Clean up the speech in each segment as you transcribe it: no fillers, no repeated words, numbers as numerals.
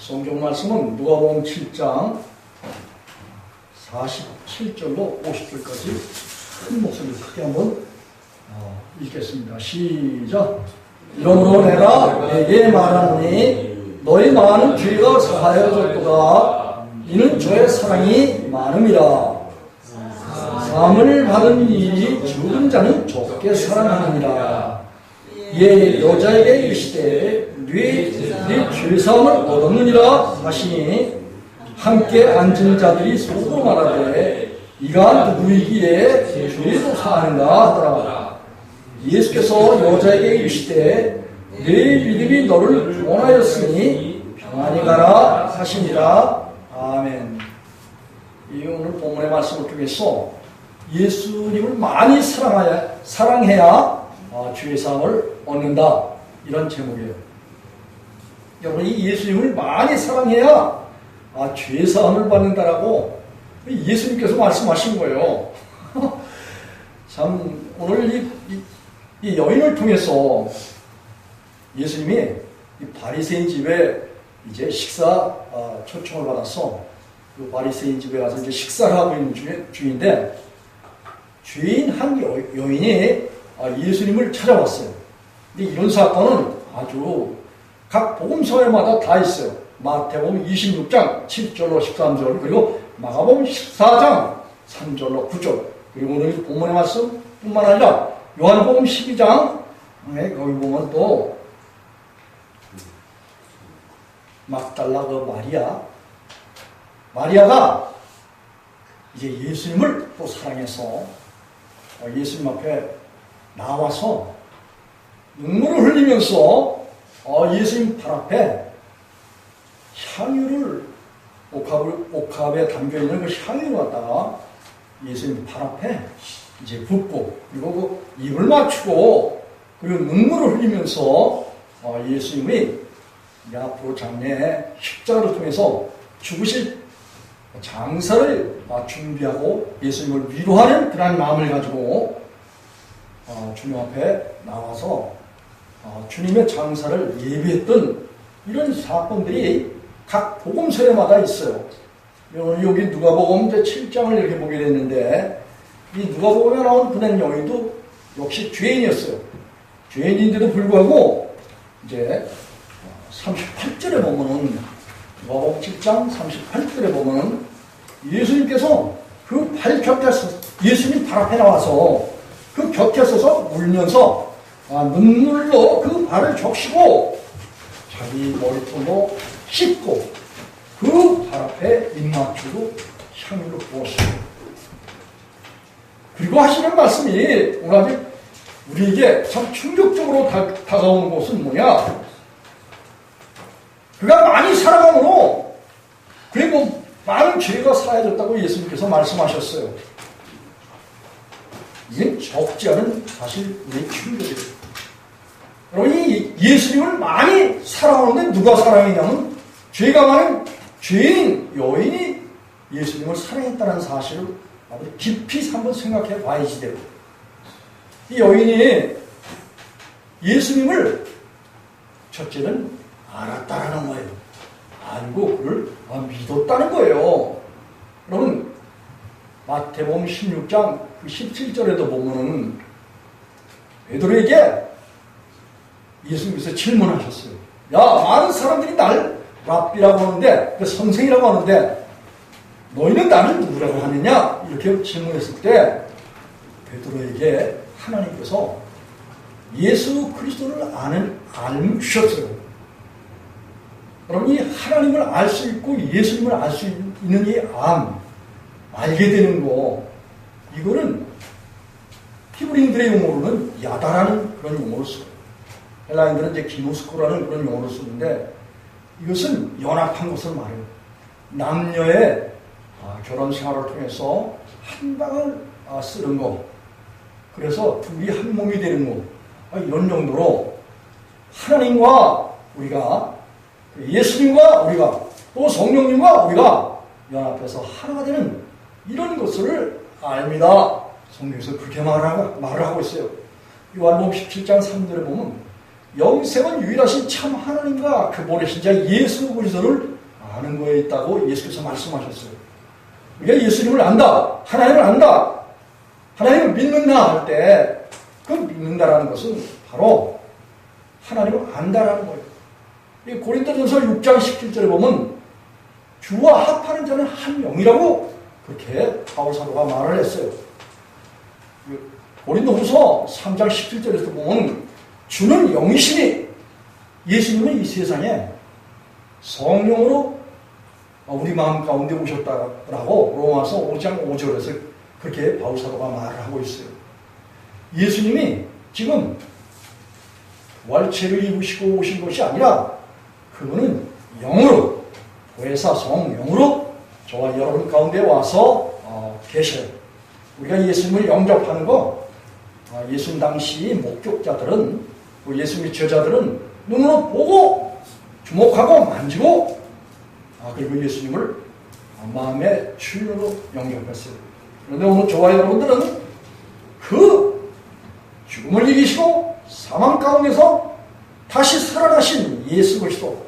성경 말씀은 누가복음 7장 47절로 50절까지 큰 목소리로 크게 한번 읽겠습니다. 시작. 이러므로 내가 내게 말하노니 너희 많은 죄가 사하여졌도다. 이는 저의 사랑이 많음이라. 사함을 받은 일이 적은 자는 적게 사랑하느니라. 예, 여자에게 이르시되 네 죄사함을 얻었느니라 하시니 함께 앉은 자들이 속으로 말하되 이가 누구이기에 죄도 사하는가 하더라. 예수께서 여자에게 이르시되 네 믿음이 너를 구원하였으니 평안히 가라 하시니라. 아멘. 이 오늘 본문의 말씀을 통해서 예수님을 많이 사랑해야 죄사함을 얻는다, 이런 제목이에요. 여러분이 예수님을 많이 사랑해야 죄사함을 받는다라고 예수님께서 말씀하신 거예요. 참 오늘 이 여인을 통해서 예수님이 이 바리새인 집에 이제 식사 초청을 받아서 그 바리새인 집에 가서 이제 식사를 하고 있는 중인데 죄인 한 여인이 예수님을 찾아왔어요. 근데 이런 사건은 아주 각 복음서에마다 다 있어요. 마태복음 26장 7절로 13절, 그리고 마가복음 14장 3절로 9절, 그리고 오늘 본문의 말씀뿐만 아니라 요한복음 12장 거기 보면 또 막달라 그 마리아가 이제 예수님을 또 사랑해서 예수님 앞에 나와서 눈물을 흘리면서 예수님 발 앞에 향유를 옥합에 담겨있는 그 향유를 갖다가 예수님 발 앞에 이제 붓고, 그리고 그 입을 맞추고, 그리고 눈물을 흘리면서 예수님이 앞으로 장래에 십자가를 통해서 죽으실 장사를 준비하고 예수님을 위로하는 그런 마음을 가지고 주님 앞에 나와서 주님의 장사를 예비했던 이런 사건들이 각 복음서에마다 있어요. 여기 누가복음 7장을 이렇게 보게 됐는데, 이 누가복음에 나온 그런 여인도 역시 죄인이었어요. 죄인인데도 불구하고 이제 38절에 보면은, 누가복음 7장 38절에 보면은 예수님께서 그 발 곁에서, 예수님 발 앞에 나와서 그 곁에 서서 울면서 눈물로 그 발을 적시고 자기 머리통도 씻고 그 발 앞에 입 맞추고 향유를 부었어요. 그리고 하시는 말씀이 오늘 우리에게 참 충격적으로 다가오는 것은 뭐냐? 그가 많이 사랑함으로 그리고 많은 죄가 사해졌다고 예수님께서 말씀하셨어요. 이게 적지 않은 사실 우리의 충격이에요. 여러분, 이 예수님을 많이 사랑하는데 누가 사랑했냐면 죄가 많은 죄인 여인이 예수님을 사랑했다는 사실을 아주 깊이 한번 생각해 봐야지 돼요. 이 여인이 예수님을 첫째는 알았다라는 거예요. 알고 그를 믿었다는 거예요. 여러분, 마태복음 16장 17절에도 보면은 베드로에게 예수님께서 질문하셨어요. 야, 많은 사람들이 나를 랍비라고 하는데, 선생이라고 하는데 너희는 나를 누구라고 하느냐? 이렇게 질문했을 때 베드로에게 하나님께서 예수 그리스도를 아는 알을 주셨어요. 그럼 이 하나님을 알 수 있고 예수님을 알 수 있는 이 알게 되는 거, 이거는 히브리인들의 용어로는 야다라는 그런 용어를 써요. 헬라인들은 이제 기노스코라는 그런 용어를 쓰는데, 이것은 연합한 것을 말해요. 남녀의 결혼 생활을 통해서 한 방을 쓰는 거, 그래서 둘이 한 몸이 되는 거, 이런 정도로 하나님과 우리가, 예수님과 우리가, 또 성령님과 우리가 연합해서 하나가 되는 이런 것을 압니다. 성경에서 그렇게 말을 하고 있어요. 요한복음 17장 3절에 보면 영생은 유일하신 참 하나님과 그 보내신 자 예수 그리스도를 아는 거에 있다고 예수께서 말씀하셨어요. 우리가 예수님을 안다, 하나님을 안다, 하나님을 믿는다 할 때 그 믿는다라는 것은 바로 하나님을 안다라는 거예요. 이 고린도전서 6장 17절에 보면 주와 합하는 자는 한 영이라고 그렇게 바울 사도가 말을 했어요. 고린도후서 3장 17절에서 보면 주는 영이시니 예수님은 이 세상에 성령으로 우리 마음 가운데 오셨다라고 로마서 5장 5절에서 그렇게 바울 사도가 말을 하고 있어요. 예수님이 지금 부활체를 입으시고 오신 것이 아니라 그분은 영으로, 보혜사 성령으로 저와 여러분 가운데 와서 계셔요. 우리가 예수님을 영접하는 거, 예수님 당시 목격자들은, 예수님의 제자들은 눈으로 보고 주목하고 만지고 그리고 예수님을 마음의 주인으로 영접했어요. 그런데 오늘 저와 여러분들은 그 죽음을 이기시고 사망 가운데서 다시 살아나신 예수 그리스도,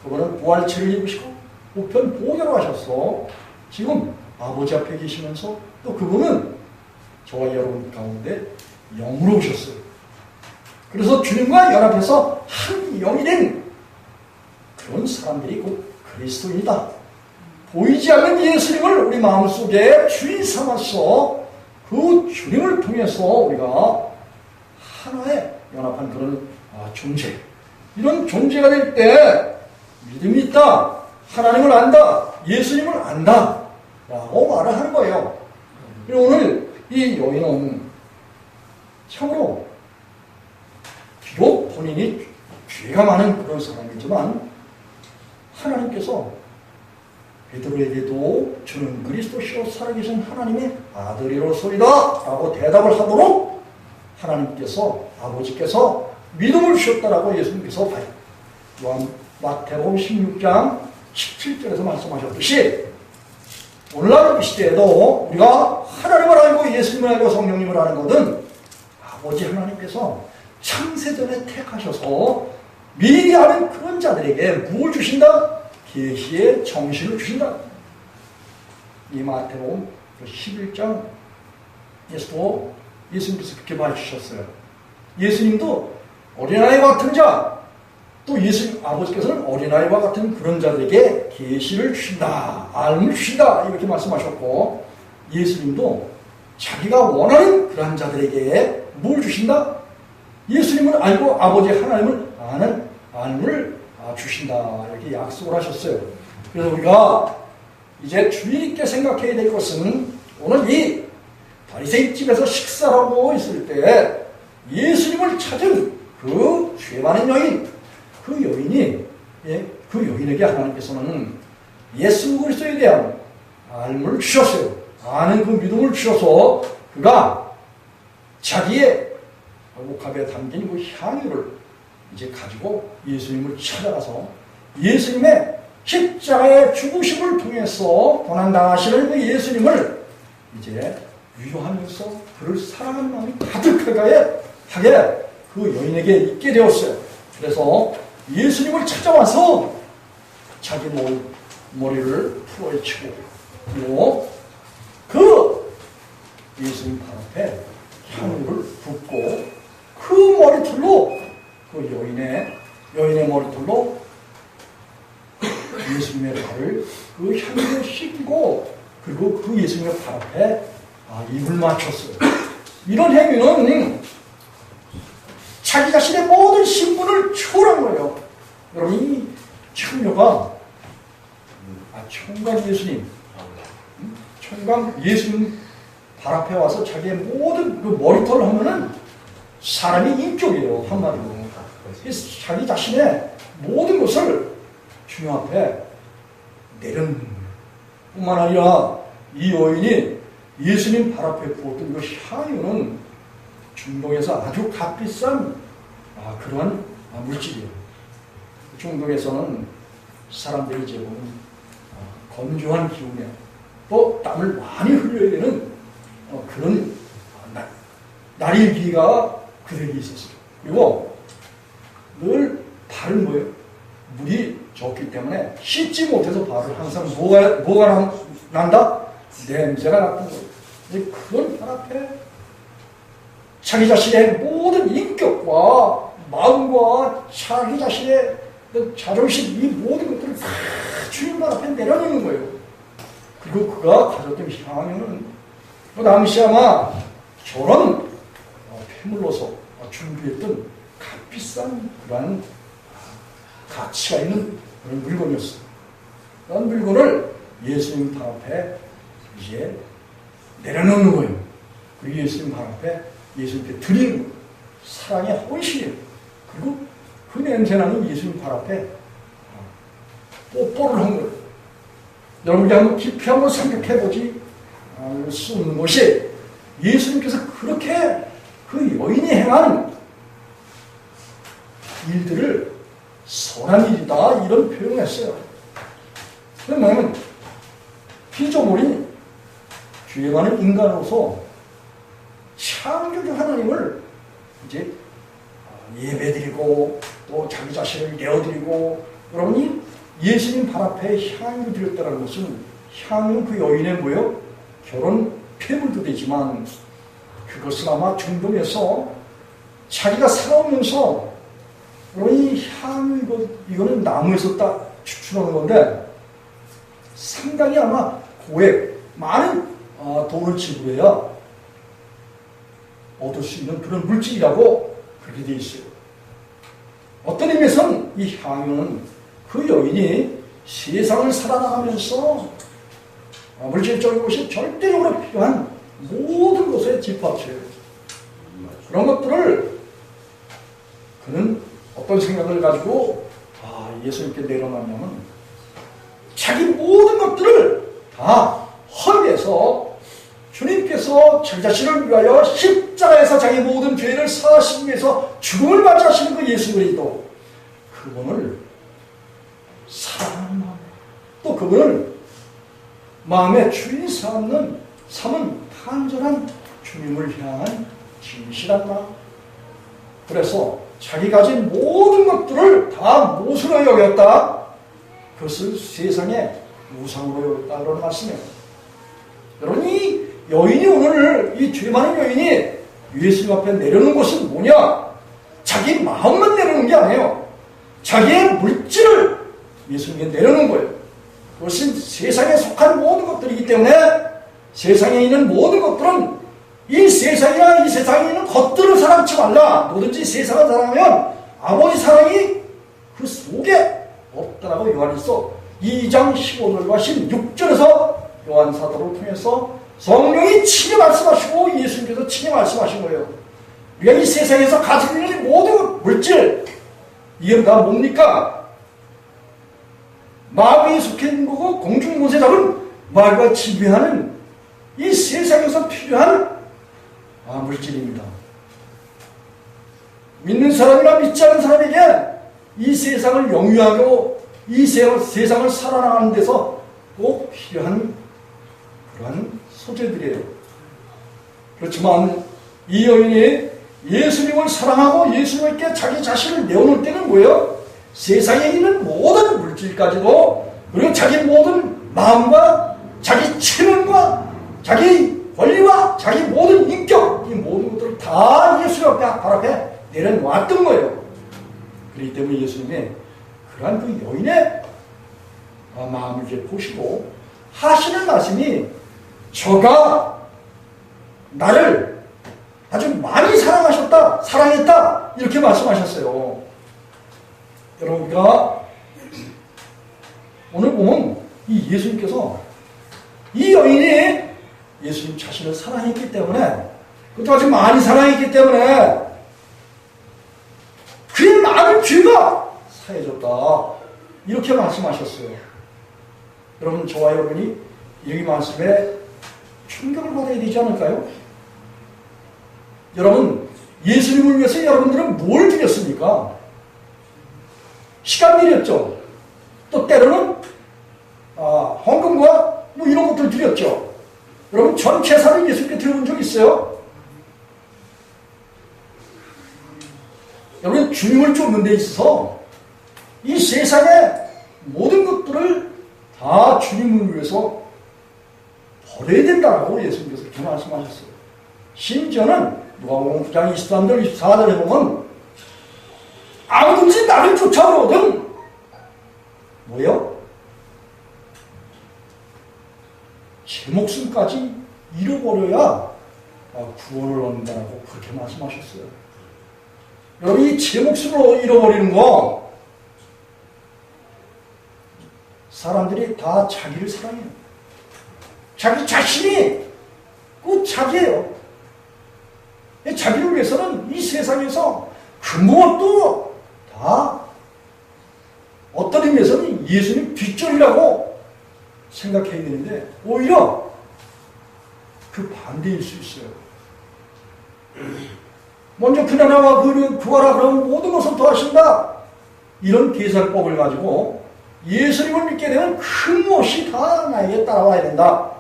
그분은 부활체를 입으시고 우편 보혈을 하셔서 지금 아버지 앞에 계시면서 또 그분은 저와 여러분 가운데 영으로 오셨어요. 그래서 주님과 연합해서 한 영이 된 그런 사람들이 곧 그리스도인이다. 보이지 않는 예수님을 우리 마음속에 주인 삼아서 그 주님을 통해서 우리가 하나의 연합한 그런 존재, 이런 존재가 될 때 믿음이 있다, 하나님을 안다, 예수님을 안다 라고 말을 하는 거예요. 그리고 오늘 이 여인은 참으로 비록 본인이 죄가 많은 그런 사람이지만 하나님께서 베드로에게도 주는 그리스도시로 살아계신 하나님의 아들이로소이다 라고 대답을 하도록 하나님께서, 아버지께서 믿음을 주셨다라고 예수님께서 마태복음 16장 17절에서 말씀하셨듯이 오늘날 이 시대에도 우리가 하나님을 알고 예수님을 알고 성령님을 아는 것은 아버지 하나님께서 창세전에 택하셔서 미리 아는 그런 자들에게 무엇을 주신다? 계시의 정신을 주신다. 이 마태복음 11장에서도 예수님께서 그렇게 말해주셨어요. 예수님도 어린아이와 같은 자, 또 예수님 아버지께서는 어린아이와 같은 그런 자들에게 계시를 주신다, 알을 주신다 이렇게 말씀하셨고, 예수님도 자기가 원하는 그런 자들에게 뭘 주신다? 예수님을 알고 아버지 하나님을 아는 알을 주신다 이렇게 약속을 하셨어요. 그래서 우리가 이제 주의 있게 생각해야 될 것은 오늘 이 바리새인 집에서 식사를 하고 있을 때 예수님을 찾은 그 죄 많은 여인, 그 여인이, 그 여인에게 하나님께서는 예수 그리스도에 대한 알을 주셨어요. 아는 그 믿음을 주셔서 그가 자기의 복합에 담긴 그 향유를 이제 가지고 예수님을 찾아가서 예수님의 십자가의 죽으심을 통해서 고난당하시는 그 예수님을 이제 위로하면서 그를 사랑하는 마음이 가득하게 그 여인에게 있게 되었어요. 그래서 예수님을 찾아와서 자기 머리를 풀어헤치고 그리고 그 예수님 발 앞에 향유를 붓고 그 머리털로 그 여인의 머리털로 예수님의 발을 그 향유를 씻기고 그리고 그 예수님의 발 앞에 입을 맞췄어요. 이런 행위는 자기 자신의 모든 신분을 초월한 거예요. 여러분, 이 처녀가 총각 예수님, 총각 예수님 발 앞에 와서 자기의 모든 그 머리털을 하면은 사람이 인격이에요, 한마디로. 그래서 자기 자신의 모든 것을 주님 앞에 내려놓는 뿐만 아니라 이 여인이 예수님 발 앞에 부었던 그 향유는 중동에서 아주 값비싼 그런 물질이에요. 중동에서는 사람들이 이제 보면 건조한 기운에 또 땀을 많이 흘려야 되는 그런 날일기가 그들에게 있었어요. 그리고 늘 발은 뭐예요? 물이 좋기 때문에 씻지 못해서 발을 항상 뭐가 난다? 냄새가 났던 거예요. 그런 발 앞에 자기 자신의 모든 인격과 마음과 자기 자신의 자존심, 이 모든 것들을 다 주님 앞에 내려놓는 거예요. 그리고 그가 가졌던 향유는 그 당시 아마 저런 폐물로서 준비했던 값비싼 그러한 가치가 있는 그런 물건이었어요. 그런 물건을 예수님 발 앞에 이제 내려놓는 거예요. 그리고 예수님 발 앞에 예수님께 드리는 거예요. 사랑의 헌신이에요. 그리고 그 냄새나는 예수님 발 앞에 뽀뽀를 한 거예요. 여러분이 한번 깊이 한번 생각해보지 수 없는 것이 예수님께서 그렇게 그 여인이 행한 일들을 선한 일이다 이런 표현을 했어요. 그러면 피조물인 죄 많은 인간으로서 창조주 하나님을 이제 예배드리고 또 자기 자신을 내어드리고 여러분이 예수님 발 앞에 향유 드렸다는 것은 향유는 그 여인의 뭐예요? 결혼 폐물도 되지만 그것은 아마 중동에서 자기가 살아오면서 이 향유 이거는 나무에서 딱 추출하는 건데 상당히 아마 고액 많은 돈을 지불해야 얻을 수 있는 그런 물질이라고 그렇게 되어 있어요. 어떤 의미에서는 이 향유는 그 여인이 세상을 살아나가면서 물질적인 것이 절대적으로 필요한 모든 것에 집합체예요. 그런 것들을 그는 어떤 생각을 가지고 예수님께 내려놨냐면 자기 모든 것들을 다 허비해서 주님께서 자기 자신을 위하여 십자가에서 자기 모든 죄를 사하시기 위해서 죽음을 맞이하시는 그 예수 그리스도 그분을 사랑하는 마음 또 그분을 마음의 주인 삼는 탄전한 주님을 향한 진실한 마음 그래서 자기 가진 모든 것들을 다 못으로 여겼다. 그것을 세상의 우상으로 여겼다. 그런 말씀이에요. 여러분 이 여인이 오늘 이 죄 많은 여인이 예수님 앞에 내려놓은 것은 뭐냐? 자기 마음만 내려놓은 게 아니에요. 자기의 물질을 예수님께 내려놓은 거예요. 그것은 세상에 속한 모든 것들이기 때문에 세상에 있는 모든 것들은 이 세상이나 이 세상에 있는 것들을 사랑치 말라. 뭐든지 세상을 사랑하면 아버지 사랑이 그 속에 없다라고 요한일서 2장 15절과 16절에서 요한 사도를 통해서 성령이 친히 말씀하시고 예수님께서 친히 말씀하신 거예요. 우리가 이 세상에서 가지고 있는 모든 물질 이게 다 뭡니까? 마귀에 속해 있는 거고 공중못에 잡은 마귀가 지배하는 이 세상에서 필요한 물질입니다. 믿는 사람이나 믿지 않는 사람에게 이 세상을 영위하고 이 세상을 살아나가는 데서 꼭 필요한 그러한 소재들이에요. 그렇지만 이 여인이 예수님을 사랑하고 예수님께 자기 자신을 내어놓을 때는 뭐예요? 세상에 있는 모든 물질까지도 그리고 자기 모든 마음과 자기 체면과 자기 권리와 자기 모든 인격 이 모든 것들을 다 예수님 발 앞에 내려놓았던 거예요. 그렇기 때문에 예수님이 그러한 그 여인의 마음을 이제 보시고 하시는 말씀이 저가 나를 아주 많이 사랑하셨다 사랑했다 이렇게 말씀하셨어요. 여러분과 오늘 보면 이 예수님께서 이 여인이 예수님 자신을 사랑했기 때문에 그것도 아주 많이 사랑했기 때문에 그의 많은 죄가 사해졌다 이렇게 말씀하셨어요. 여러분 저와 여러분이 이 말씀에 충격을 받아야 되지 않을까요? 여러분 예수님을 위해서 여러분들은 뭘 드렸습니까? 시간 드렸죠. 또 때로는 헌금과 뭐 이런 것들 드렸죠. 여러분 전 재산을 예수님께 드려본 적 있어요? 여러분 주님을 쫓는 데 있어서 이 세상의 모든 것들을 다 주님을 위해서 버려야 된다고 예수님께서 그렇게 말씀하셨어요. 심지어는 누가복음 9장 23절 24절에 보면 아무든지 나를 쫓아오거든 뭐요? 제 목숨까지 잃어버려야 구원을 얻는다고 그렇게 말씀하셨어요. 여러분, 이 제 목숨을 잃어버리는 거 사람들이 다 자기를 사랑해요. 자기 자신이 그 자기예요. 자기를 위해서는 이 세상에서 그 무엇도 다 어떤 의미에서는 예수님 뒷전이라고 생각해야 되는데 오히려 그 반대일 수 있어요. 먼저 그나 나와 구하라 그러면 모든 것을 더하신다. 이런 계산법을 가지고 예수님을 믿게 되면 큰 무엇이 다 나에게 따라와야 된다.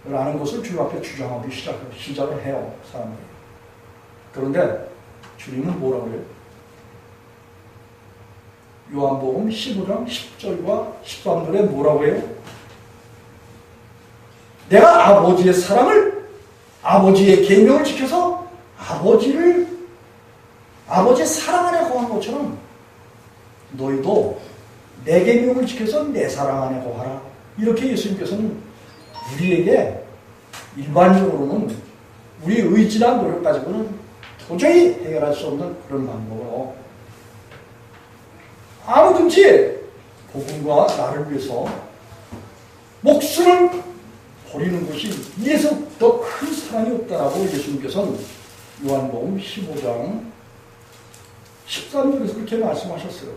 라는 것을 주님 앞에 주장하기 시작을 해요. 사람들이. 그런데 주님은 뭐라고 해요? 요한복음 15장 10절과 13절에 뭐라고 해요? 내가 아버지의 사랑을, 아버지의 계명을 지켜서 아버지의 사랑 안에 거한 것처럼 너희도 내 계명을 지켜서 내 사랑 안에 거하라. 이렇게 예수님께서는 우리에게 일반적으로는 우리 의지나 노력 가지고는 도저히 해결할 수 없는 그런 방법으로 아무든지 복음과 나를 위해서 목숨을 버리는 것이 이에서 더 큰 사랑이 없다라고 예수님께서는 요한복음 15장 13절에서 그렇게 말씀하셨어요.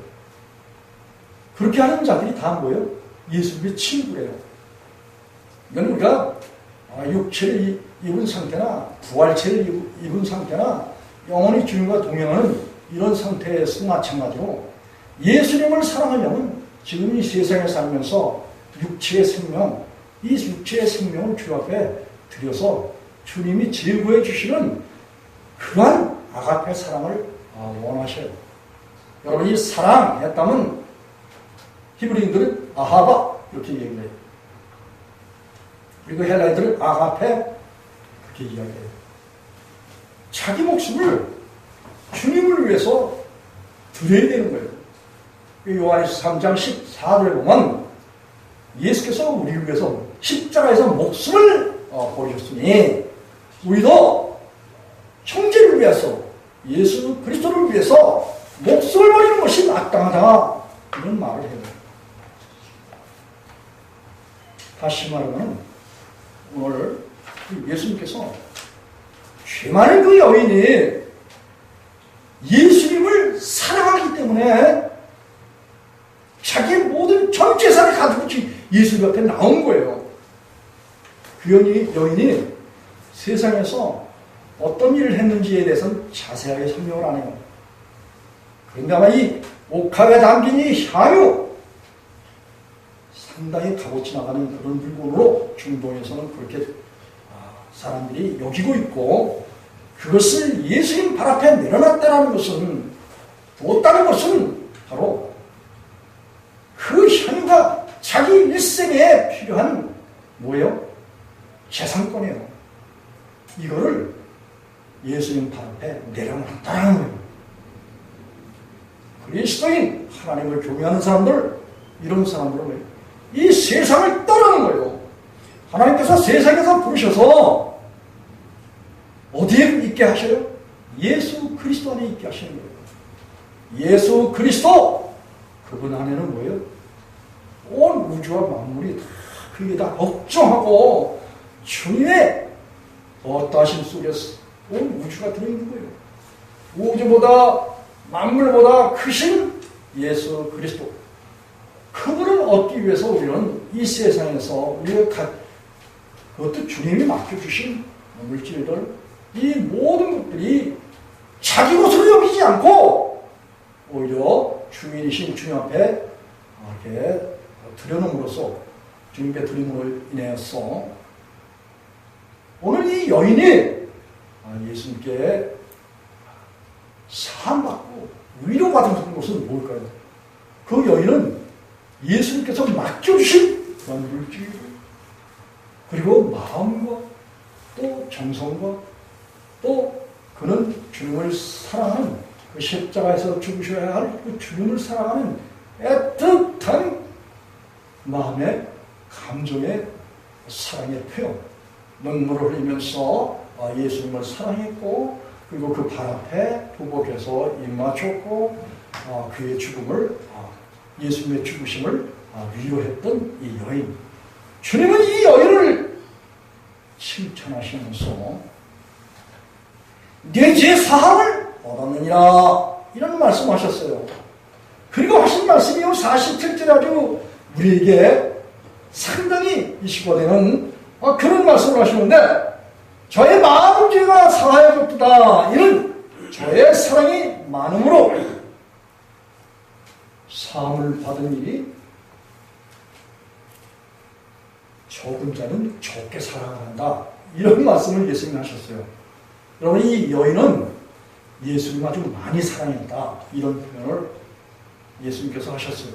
그렇게 하는 자들이 다 뭐예요? 예수님의 친구래요. 이건 우리가 육체를 입은 상태나 부활체를 입은 상태나 영원히 주님과 동행하는 이런 상태에서 마찬가지로 예수님을 사랑하려면 지금 이 세상에 살면서 육체의 생명, 이 육체의 생명을 주 앞에 드려서 주님이 제공해 주시는 그러한 아가페 사랑을 원하셔요. 여러분, 이 사랑했다면 히브리인들은 아하바 이렇게 얘기를 해요. 그리고 헬라인들은 아가페 그렇게 이야기해요. 자기 목숨을 주님을 위해서 드려야 되는 거예요. 요한에서 3장 14절에 보면 예수께서 우리를 위해서 십자가에서 목숨을 버리셨으니 우리도 형제를 위해서 예수 그리스도를 위해서 목숨을 버리는 것이 마땅하다. 이런 말을 해요. 다시 말하면 오늘 예수님께서 죄 많은 그 여인이 예수님을 사랑하기 때문에 자기의 모든 전 재산을 가지고 예수님 앞에 나온 거예요. 그 여인이 세상에서 어떤 일을 했는지에 대해서는 자세하게 설명을 안 해요. 그런데 아마 이 옥합에 담긴 이 향유, 상당히 값어치 나가는 그런 물건으로 중동에서는 그렇게 사람들이 여기고 있고, 그것을 예수님 발 앞에 내려놨다는 것은, 두었다는 것은 바로 그 향유가 자기 일생에 필요한 뭐예요? 재산권이에요. 이거를 예수님 발 앞에 내려놨다는 거예요. 그리스도인, 하나님을 경외하는 사람들, 이런 사람들은 이 세상을 떠나는 거예요. 하나님께서 세상에서 부르셔서 어디에 있게 하셔요? 예수 그리스도 안에 있게 하시는 거예요. 예수 그리스도, 그분 안에는 뭐예요? 온 우주와 만물이 다 그게 다 걱정하고 주님의 어떠하신 속에서 온 우주가 들어있는 거예요. 우주보다 만물보다 크신 예수 그리스도, 그분을 얻기 위해서 우리는 이 세상에서 우리가 그것도 주님이 맡겨주신 물질들, 이 모든 것들이 자기 것으로 여기지 않고 오히려 주인이신 주님 앞에 이렇게 드려놓음으로써, 주님께 드림으로 인해서 오늘 이 여인이 예수님께 사함받고 위로받은 것은 뭘까요? 그 여인은 예수님께서 맡겨주신 그런 물질, 그리고 마음과 또 정성과 또 그는 주님을 사랑하는 그 십자가에서 죽으셔야 할 그 주님을 사랑하는 애틋한 마음의 감정의 사랑의 표현, 눈물을 흘리면서 예수님을 사랑했고, 그리고 그 발 앞에 부복해서 입 맞췄고, 그의 죽음을, 예수님의 죽으심을 위로했던 이 여인. 주님은 이 여인을 칭찬하시면서 네 죄 사함을 얻었느니라, 이런 말씀하셨어요. 그리고 하신 말씀이 47절에 아주 우리에게 상당히 이슈가 되는 그런 말씀을 하시는데, 저의 많은 죄가 사하여졌다. 이는 저의 사랑이 많음으로 사함을 받은 일이 적은 자는 적게 사랑한다. 이런 말씀을 예수님이 하셨어요. 여러분, 이 여인은 예수님 아주 많이 사랑했다. 이런 표현을 예수님께서 하셨어요.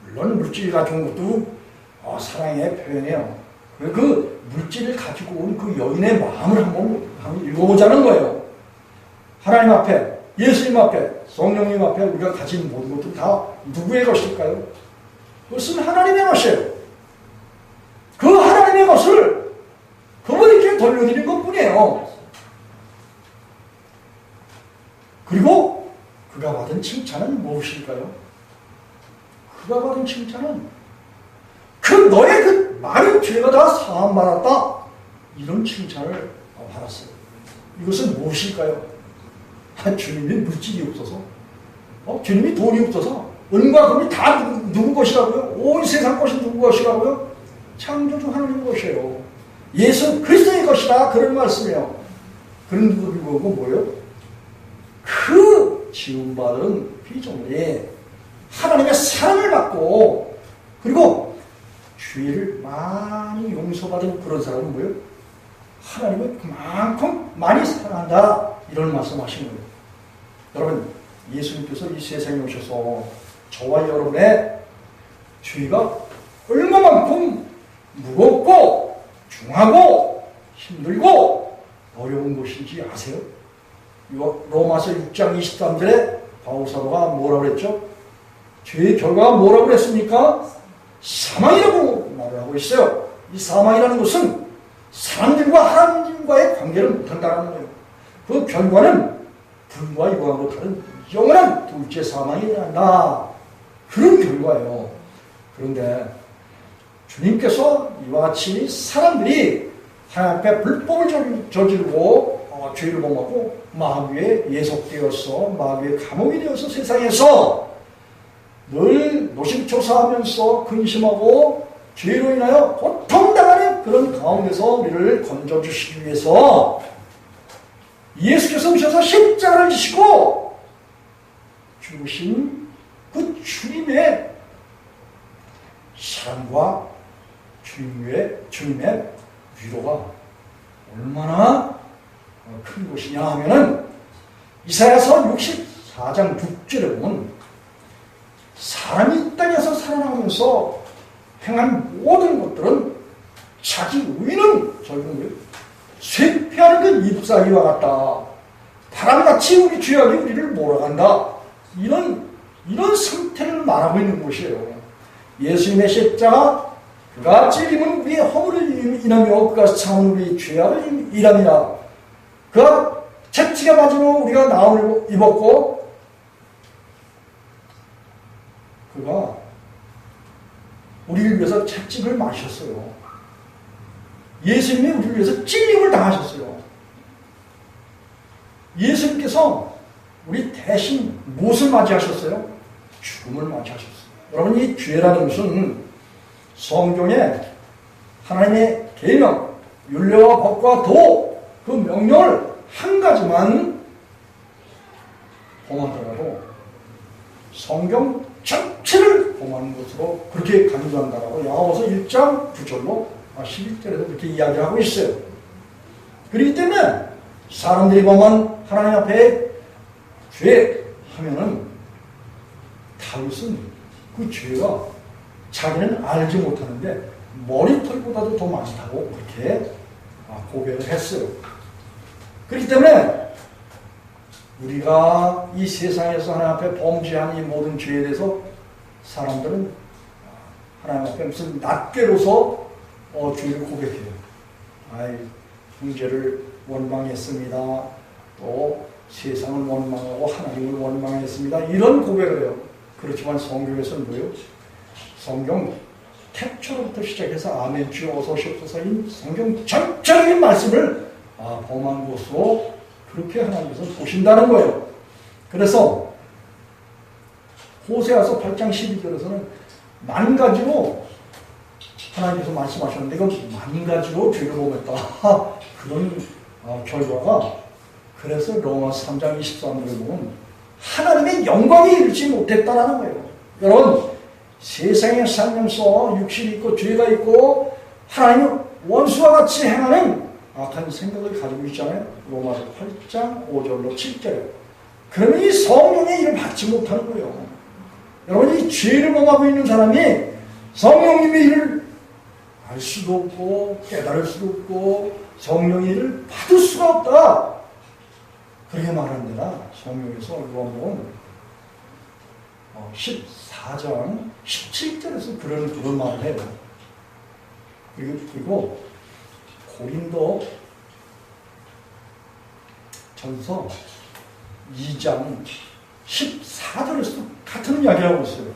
물론 물질이 가져온 것도 사랑의 표현이에요. 그 물질을 가지고 온 그 여인의 마음을 한번 읽어보자는 거예요. 하나님 앞에, 예수님 앞에, 성령님 앞에 우리가 가진 모든 것도 다 누구의 것일까요? 그것은 하나님의 것이에요. 그 하나님의 것을 그분에게 돌려드린 것뿐이에요. 그리고 그가 받은 칭찬은 무엇일까요? 그가 받은 칭찬은 너의 그 많은 죄가 다 사함받았다, 이런 칭찬을 받았어요. 이것은 무엇일까요? 주님이 물질이 없어서, 주님이 돈이 없어서, 은과 금이 다 누구 것이라고요? 온 세상 것이 누구 것이라고요? 창조주 하나님 것이에요. 예수 그리스도의 것이다, 그런 말씀이에요. 그런 불구하고 뭐예요? 그 지음받은 피조물이 하나님의 사랑을 받고, 그리고 죄를 많이 용서받은 그런 사람은 뭐예요? 하나님을 그만큼 많이 사랑한다, 이런 말씀하시는 거예요. 여러분, 예수님께서 이 세상에 오셔서 저와 여러분의 죄가 얼마만큼 무겁고 중하고 힘들고 어려운 것인지 아세요? 이거 로마서 6장 23절에 바울사도가 뭐라고 그랬죠? 죄의 결과가 뭐라고 그랬습니까? 사망이라고 말을 하고 있어요. 이 사망이라는 것은 사람들과 하나님과의 관계를 못한다는 거예요. 그 결과는 불과 유황으로 다른 영원한 둘째 사망이 일어난다, 그런 결과예요. 그런데 주님께서 이와 같이 사람들이 하나님 앞에 불법을 저지르고 죄를 범하고 마귀에 예속되어서, 마귀의 감옥이 되어서 세상에서 늘 노심초사하면서 근심하고 죄로 인하여 고통당하는 그런 가운데서 우리를 건져주시기 위해서 예수께서 오셔서 십자가를 지시고 죽으신 그 주님의 사랑과 주님의 위로가 얼마나 큰 것이냐 하면은, 이사야서 64장 6절에 보면 사람이 이 땅에서 살아나면서 행한 모든 것들은 자기 의는 저희는 쇠폐하는 그 잎사귀와 같다. 바람같이 우리 죄악이 우리를 몰아간다. 이런 상태를 말하고 있는 것이에요. 예수님의 십자가, 그가 찔림은 우리의 허물을 인하며 그가 참은 우리 죄악을 인함이라. 그가 채찍에 맞으며 우리가 나음을 입었고, 그가 우리를 위해서 채찍을 마셨어요. 예수님이 우리를 위해서 찔림을 당하셨어요. 예수님께서 우리 대신 무엇을 맞이하셨어요? 죽음을 맞이하셨어요. 여러분, 이 죄라는 것은 성경에 하나님의 계명, 율례와 법과 도, 그 명령을 한 가지만 범하더라도 성경 전체를 범하는 것으로 그렇게 강조한다라고 야고보서 1장 9절로 11절에도 그렇게 이야기하고 있어요. 그렇기 때문에 사람들이 범한 하나님 앞에 죄 하면은 다윗은 그 죄가 자기는 알지 못하는데 머리털보다도 더 많다고 그렇게 고백을 했어요. 그렇기 때문에 우리가 이 세상에서 하나님 앞에 범죄한 이 모든 죄에 대해서 사람들은 하나님 앞에 무슨 낱개로서 죄를 고백해요. 형제를 원망했습니다. 또 세상을 원망하고 하나님을 원망했습니다. 이런 고백을 해요. 그렇지만 성경에서는 뭐예요? 성경 태초로부터 시작해서 아멘 주여 어서 오시옵소서인 성경 전적인 말씀을 범한 것으로 그렇게 하나님께서 보신다는 거예요. 그래서 호세아서 8장 12절에서는 만 가지로 하나님께서 말씀하셨는데 이건 만 가지로 죄를 범했다. 그런 결과가 그래서 로마 3장 23절을 보면 하나님의 영광에 이르지 못했다라는 거예요. 여러분 세상에 살면서 육신이 있고 죄가 있고 하나님의 원수와 같이 행하는 악한 생각을 가지고 있잖아요. 로마서 8장 5절로 7절에. 그러면 이 성령의 일을 받지 못하는 거예요. 여러분 이 죄를 범하고 있는 사람이 성령님의 일을 알 수도 없고 깨달을 수도 없고 성령의 일을 받을 수가 없다. 그렇게 말하는 데나 성경에서 요한복음 14장 17절에서 그런 말을 해요. 그리고 고린도 전서 2장 14절에서도 같은 이야기를 하고 있어요.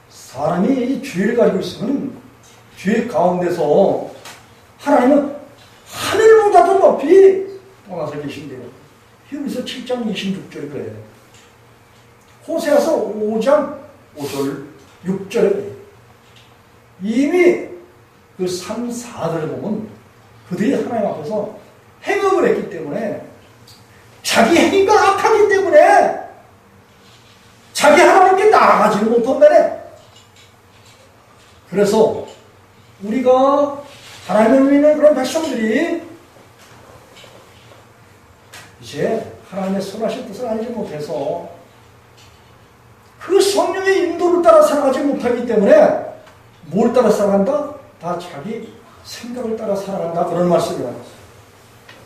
사람이 이 죄를 가지고 있으면 죄 가운데서 하나님은 하늘보다도 높이 떠나서 계신대요. 히브리서 7장 26절에 그래요. 호세아서 5장 5절 6절에 이미 그 3, 4절에 보면 그들이 하나님 앞에서 행음을 했기 때문에 자기 행위가 악하기 때문에 자기 하나님께 나아가지는 못한다네. 그래서 우리가 하나님을 믿는 그런 백성들이 이제 하나님의 선하신 뜻을 알지 못해서 그 성령의 인도를 따라 살아가지 못하기 때문에 뭘 따라 살아간다? 다 자기 생각을 따라 살아간다. 그런 말씀이에요.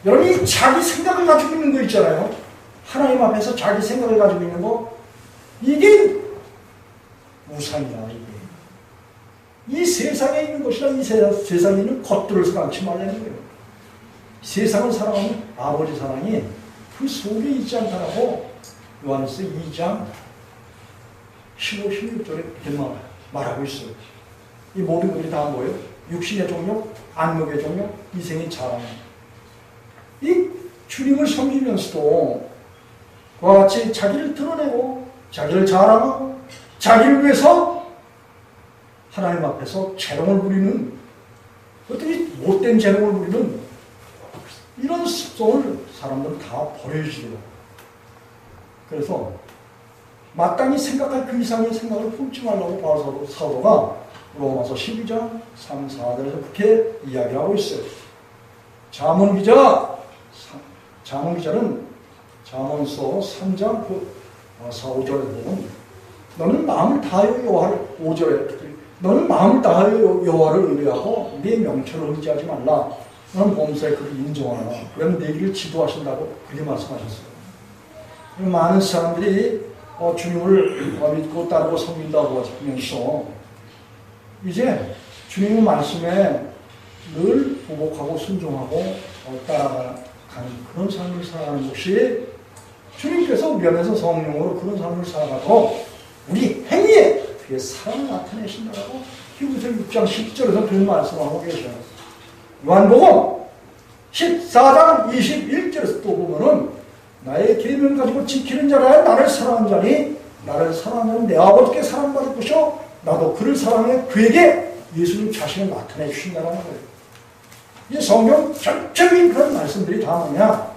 여러분이 자기 생각을 가지고 있는 거 있잖아요. 하나님 앞에서 자기 생각을 가지고 있는 거 이게 우상이다. 이게 이 세상에 있는 것이라 이 세상에 있는 것들을 사랑치 말라는 거예요. 세상을 사랑하는 아버지 사랑이 그 속에 있지 않다라고 요한일서 2장 15, 16절에 이렇게 말하고 있어요. 이 모든 것이 다 뭐예요? 육신의 종력, 안목의 종력, 이생의 자랑. 이 주님을 섬기면서도 그와 같이 자기를 드러내고 자기를 자랑하고 자기를 위해서 하나님 앞에서 재롱을 부리는 어떻게 못된 재롱을 부리는 이런 습성을 사람들은 다 버려주지요. 그래서 마땅히 생각할 그 이상의 생각을 품지 말라고 바울 사도가 로마서 12장 3, 4절에서 그렇게 이야기하고 있어요. 잠언 기자는 잠언서 3장 4, 5절에 보면 너는 마음을 다하여 여호와를 5절에 너는 마음을 다하여 여호와를 의뢰하고 네 명철을 의지하지 말라. 너는 범사에 그를 인정하라. 그러면 내 길을 지도하신다고 그렇게 말씀하셨어요. 많은 사람들이 주님을 믿고 따르고 섬긴다고 하면서 이제 주님의 말씀에 늘 보복하고 순종하고 따라가는 그런 삶을 살아가는 것이 주님께서 우리 안에서 성령으로 그런 삶을 살아가도록 우리 행위에 그의 사랑을 나타내신다고 히브리서 6장 10절에서 그런 말씀하고 계셔요. 요한복음 14장 21절에서 또 보면은 나의 계명 가지고 지키는 자라야 나를 사랑하는 자니 나를 사랑하는 내 아버지께 사랑받을 것이요 나도 그를 사랑해 그에게 예수님 자신을 나타내 주신다는 거예요. 이 성경 전적인 그런 말씀들이 다 뭐냐?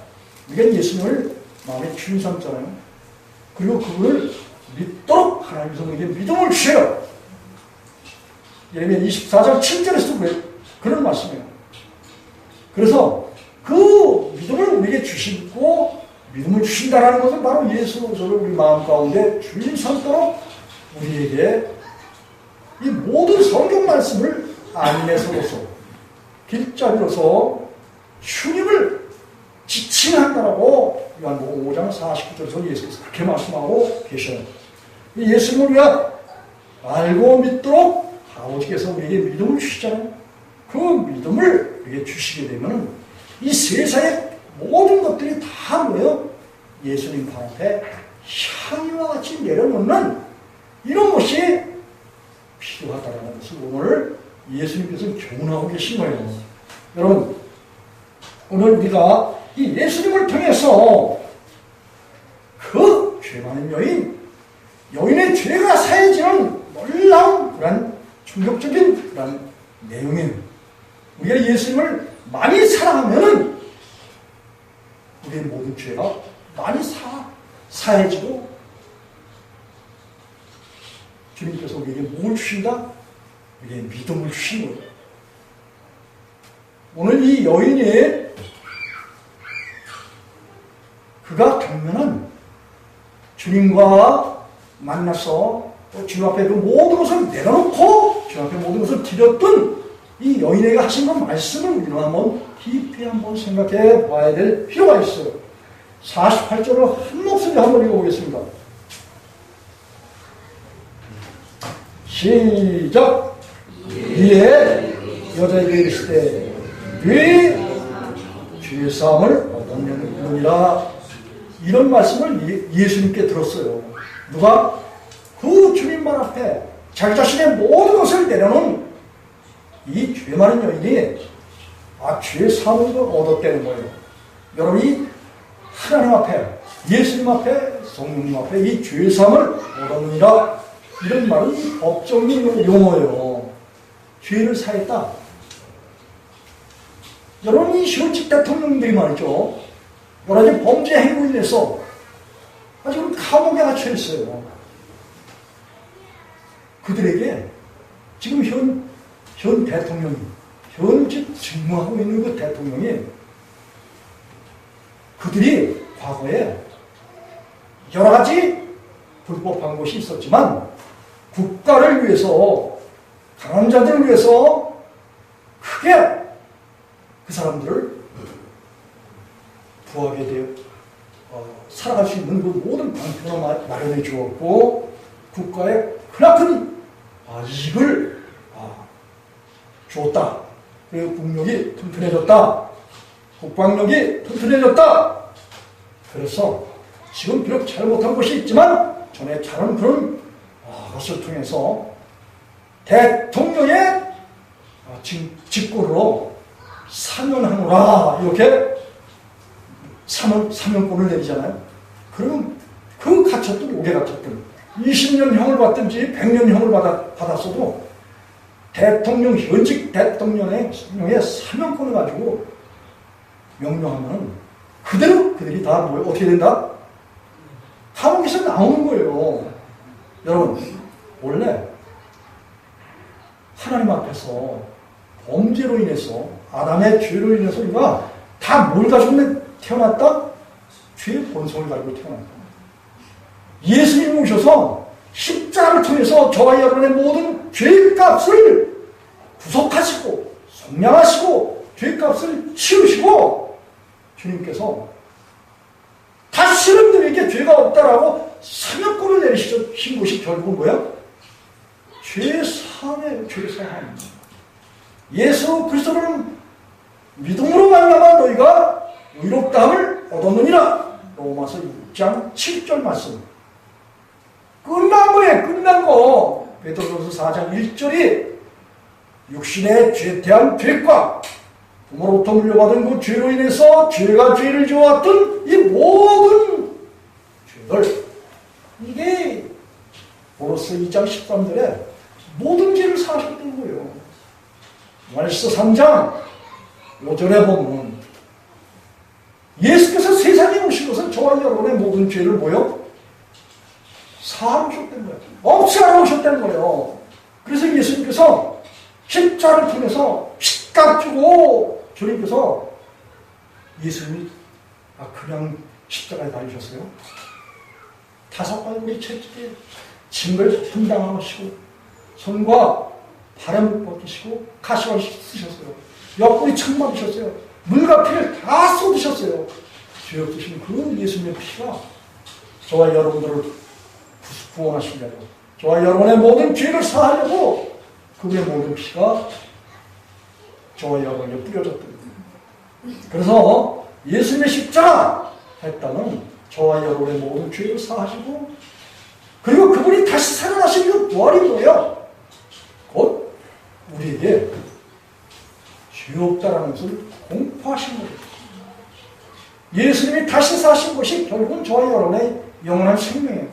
이게 예수님을 마음에 주인 삼잖아요. 그리고 그걸 믿도록 하나님께서 우리에게 믿음을 주셔요. 예레미야 24장 7절에서도 그래요. 그런 말씀이에요. 그래서 그 믿음을 우리에게 주시고 믿음을 주신다는 것은 바로 예수 그리스도를 우리 마음 가운데 주인 삼도록 우리에게 이 모든 성경 말씀을 안내서로서 길잡이로서 주님을 지칭한다라고 요한복음 5장 49절에서 예수께서 그렇게 말씀하고 계셔요. 예수님을 우리가 알고 믿도록 아버지께서 우리에게 믿음을 주시잖아요. 그 믿음을 우리에게 주시게 되면 이 세상의 모든 것들이 다 뭐예요? 예수님 발 앞에 향유와 같이 내려놓는 이런 것이 필요하다는 것을 오늘 예수님께서 교훈하고 계신 거예요. 여러분, 오늘 우리가 이 예수님을 통해서 그 죄 많은 여인의 죄가 사해지는 놀라운 그런 충격적인 그런 내용이에요. 우리가 예수님을 많이 사랑하면은 우리의 모든 죄가 많이 사해지고 주님께서 우리에게 뭘 주신다? 우리에게 믿음을 주신 거예요. 오늘 이 여인이 그가 경면은 주님과 만나서 주님 앞에 그 모든 것을 내려놓고 주님 앞에 모든 것을 드렸던 이 여인에게 하신 그 말씀을 우리는 한번 깊이 한번 생각해 봐야 될 필요가 있어요. 48절을 한 목소리 한번 읽어보겠습니다. 시작. 이에 여자에게 이르시되 네 죄 사함을 얻었느니라. 이런 말씀을 예수님께 들었어요. 누가? 그 주님만 앞에 자기 자신의 모든 것을 내려놓은 이 죄 많은 여인이 죄 사함을 얻었다는 거예요. 여러분이 하나님 앞에, 예수님 앞에, 성령님 앞에 이 죄 사함을 얻었느니라. 이런 말은 법적인 용어예요. 죄를 사했다. 여러분, 이 현직 대통령들이 말이죠. 여러 가지 범죄 행위로 인해서 지금 감옥에 갇혀 있어요. 그들에게 지금 현 대통령이, 현직 직무하고 있는 그 대통령이 그들이 과거에 여러 가지 불법한 것이 있었지만 국가를 위해서, 강한 자들을 위해서 크게 그 사람들을 부하게 되어 살아갈 수 있는 그 모든 방편을 마련해 주었고 국가에 크나큰 이익을 주었다. 그리고 국력이 튼튼해졌다. 국방력이 튼튼해졌다. 그래서 지금 비록 잘못한 것이 있지만 전에 잘한 그런 것을 통해서 대통령의 직고로 사면하노라 이렇게 사면권을 내리잖아요. 그러면 그 갇혔던, 오래 갇혔던 20년 형을 받든지 100년 형을 받았어도 대통령, 현직 대통령의 사면권을 가지고 명령하면 그대로 그들이 다 어떻게 된다? 감옥에서 나오는 거예요. 여러분, 원래 하나님 앞에서 범죄로 인해서, 아담의 죄로 인해서 우리가 다 뭘 가지고 태어났다? 죄의 본성을 가지고 태어났다. 예수님이 오셔서 십자가를 통해서 저와 여러분의 모든 죄값을 구속하시고 속량하시고 죄값을 치우시고 주님께서 다시는 너에게 죄가 없다라고 사면권을 내리신 것이 결국은 뭐야? 죄사함이에요. 죄사함. 예수 그리스도를 믿음으로 말미암아 너희가 의롭다함을 얻었느니라. 로마서 6장 7절 말씀. 끝난 거예요. 끝난 거. 베드로전서 4장 1절이 육신의 죄에 대한 죄과 부모로부터 물려받은 그 죄로 인해서 죄가 죄를 지어왔던 이 모든 죄들, 이게 고로스 2장 13절에 모든 죄를 사하셨던 거예요. 말서 3장 5절에 보면 예수께서 세상에 오신 것은 저와 여러분의 모든 죄를 사하셨다는 거예요. 없애하러 오셨다는 거예요. 그래서 예수님께서 십자를 통해서 핏값 주고 주님께서 예수님이 그냥 십자가에 달리셨어요? 5발구리 채찍에 징을 분당하시고 손과 발에 묶어주시고 가시관을 쓰셨어요. 옆구리 청 맞으셨어요. 물과 피를 다 쏟으셨어요. 죄 없으신 그 예수님의 피가 저와 여러분들을 구원하시려고, 저와 여러분의 모든 죄를 사하려고 그분의 모든 피가 저와 여러분에게 뿌려졌던 거예요. 그래서 예수님의 십자가 했다는 저와 여러분의 모든 죄를 사하시고, 그리고 그분이 다시 살아나신 그 부활이 뭐예요? 곧 우리에게 죄 없다라는 것을 공포하신 거예요. 예수님이 다시 사신 것이 결국은 저와 여러분의 영원한 생명이에요.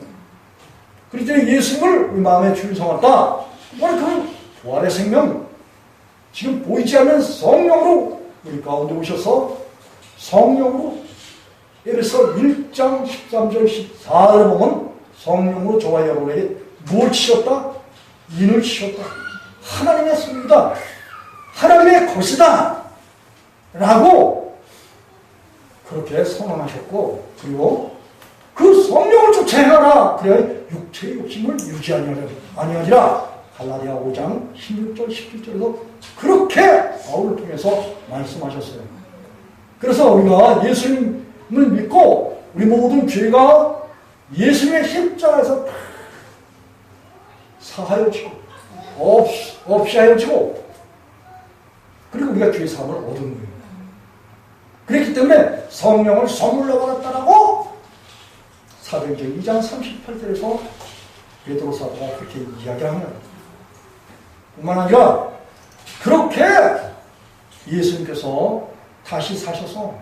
그렇기 예수님을 우리 마음에 주인 삼았다. 그 부활의 생명, 지금 보이지 않는 성령으로 우리 가운데 오셔서 성령으로, 에베소 1장 13절 14절에 보면 성령으로 저와 여러분에게 뭘 치셨다? 인을 치셨다. 하나님의 손이다. 하나님의 것이다. 라고 그렇게 선언하셨고, 그리고 그 성령을 쫓아 행하라. 그래야 육체의 욕심을 유지 아니하리라. 갈라디아 5장 16절 17절에서 그렇게 바울을 통해서 말씀하셨어요. 그래서 우리가 예수님을 믿고 우리 모든 죄가 예수님의 십자가에서 다 사하여지고 없이 하여지고, 그리고 우리가 죄 사함을 얻은 거예요. 그렇기 때문에 성령을 선물로 받았다라고 사도행전 2장 38절에서 베드로 사도가 그렇게 이야기합니다. 뿐만 아니라 그렇게 예수님께서 다시 사셔서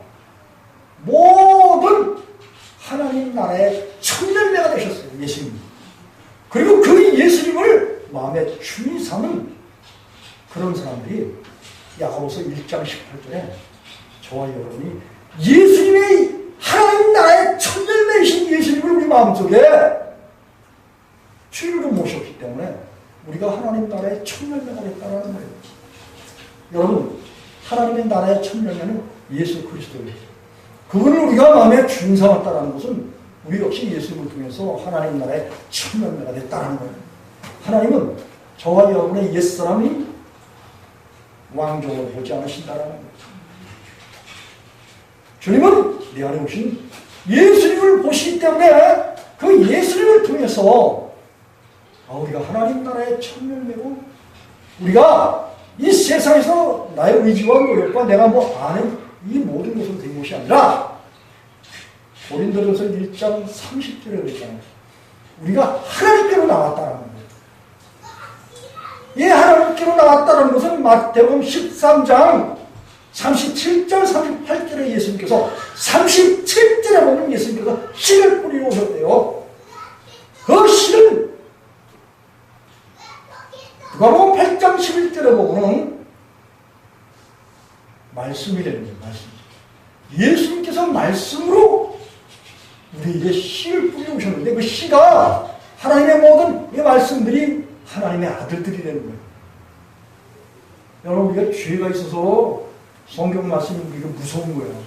모든 하나님 나라의 첫 열매가 되셨어요. 예수님. 그리고 그 예수님을 마음에 주인 삼은 그런 사람들이 야고보서 1장 18절에 저와 여러분이 예수님의 하나님 나라의 첫 열매이신 예수님을 우리 마음속에 주인으로 모셨기 때문에 우리가 하나님 나라의 첫 열매가 됐다는 거예요. 여러분, 하나님의 나라의 첫 열매는 예수 그리스도예요. 그분을 우리가 마음에 주인 삼았다는 것은 우리 역시 예수님을 통해서 하나님 나라의 첫 열매가 됐다는 거예요. 하나님은 저와 여러분의 옛사람이 왕족을 보지 않으신다는 거예요. 주님은 내 안에 오신 예수님을 보시기 때문에 그 예수님을 통해서 우리가 하나님 나라의 첫 열매고, 우리가 이 세상에서 나의 의지와 노력과 내가 아는 이 모든 것으로 된 것이 아니라, 고린도전서 1장 30절에 그랬잖아요. 우리가 하나님께로 나왔다는 거예요. 이 하나님께로 나왔다는 것은 마태복음 13장 37절 38절에 예수님께서 37절에 보면 예수님께서 씨를 뿌리러 오셨대요. 그 씨는 누가복음 8장 11절에 보면 말씀이 되는 거예요. 말씀. 예수님께서 말씀으로 우리에게 씨를 뿌리러 오셨는데, 그 씨가 하나님의 모든 이 말씀들이 하나님의 아들들이 되는 거예요. 여러분, 우리가 죄가 있어서 성경 말씀이 우리가 무서운 거예요.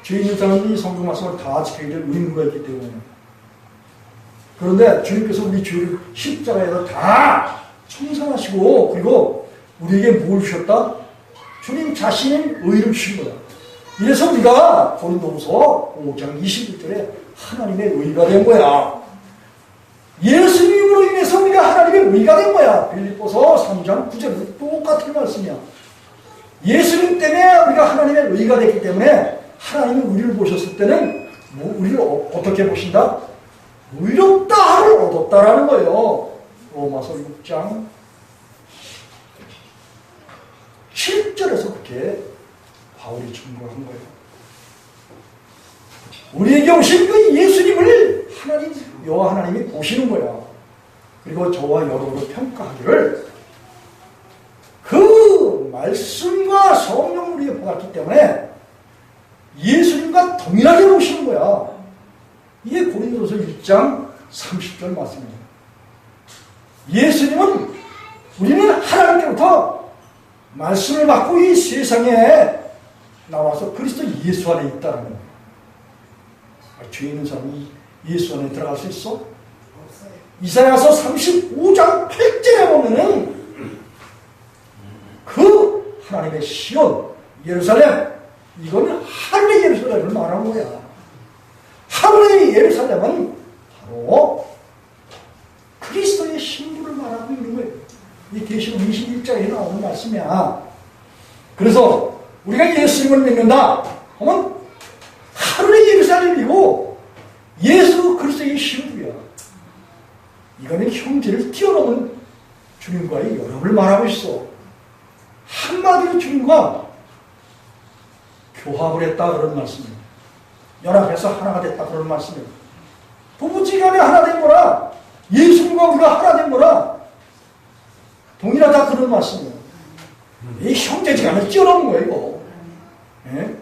죄 있는 사람이 성경 말씀을 다 지키게 될 의무가 있기 때문에. 그런데 주님께서 우리 죄를 십자가에서 다 청산하시고, 그리고 우리에게 뭘 주셨다? 주님 자신의 의를 주신 거다. 이래서 우리가 고린도후서 5장 21절에 하나님의 의가 된 거야. 예수님으로 인해서 우리가 하나님의 의가 된 거야. 빌립보서 3장 9절에도 똑같은 말씀이야. 예수님 때문에 우리가 하나님의 의가 됐기 때문에 하나님이 우리를 보셨을 때는 우리를 어떻게 보신다? 의롭다를 얻었다라는 거예요. 로마서 6장 7절에서 그렇게 바울이 증거한 거예요. 우리에게 오신 그 예수님을 여호와 하나님이 보시는 거야. 그리고 저와 여러분을 평가하기를 그 말씀과 성령을 우리가 받았기 때문에 예수님과 동일하게 보시는 거야. 이게 고린도서 1장 30절 말씀입니다. 예수님은, 우리는 하나님께로부터 말씀을 받고 이 세상에 나와서 그리스도 예수 안에 있다는 거예요. 죄 있는 사람이 예수 안에 들어갈 수 있어? 이사야서 35장 8절에 보면은 그 하나님의 시온 예루살렘, 이거는 하늘의 예루살렘을 말하는 거야. 하늘의 예루살렘은 바로 그리스도의 신부를 말하고 있는 거예요. 이 계시록 21장에 나오는 말씀이야. 그래서 우리가 예수님을 믿는다 하면 하늘의 예루살렘이고 예수 그리스도의 신부야. 이거는 형제를 뛰어넘은 주님과의 연합을 말하고 있어. 한마디로 주님과 교합을 했다 그런 말씀이에요. 연합해서 하나가 됐다 그런 말씀이에요. 부부지간에 하나 된 거라, 예수님과 우리가 하나 된 거라 동일하다 그런 말씀이에요. 이 형제지간을 뛰어넘은 거예요 이거. 예?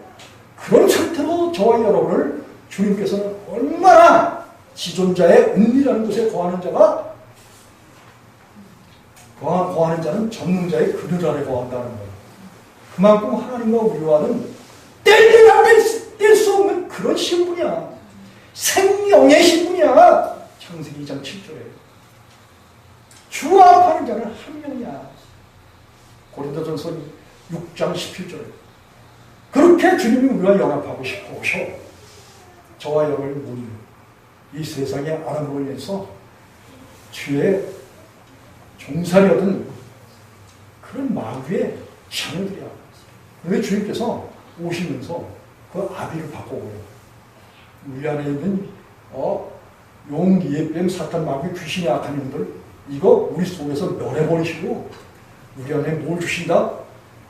그런 상태로 저와 여러분을 주님께서는 얼마나 지존자의 은밀한 곳에 거하는 자가 거하는 자는 전능자의 그늘 아래 거한다는 거예요. 그만큼 하나님과 우리와는 뗄래야 뗄 수 없는 그런 신분이야. 생명의 신분이야. 창세기 2장 7절에 주와 합하는 자는 한 명이야. 고린도전서 6장 17절에 그렇게 주님이 우리와 연합하고 싶어 오셔. 저와 여러분을 모두 이 세상의 아람으로 인해서 주의 종살이 얻은 그런 마귀의 자녀들이야. 그런데 주님께서 오시면서 그 아비를 바꿔버려. 우리 안에 있는 용, 예뱀, 사탄, 마귀, 귀신의 악한 형들 이거 우리 속에서 멸해버리시고 우리 안에 뭘 주신다?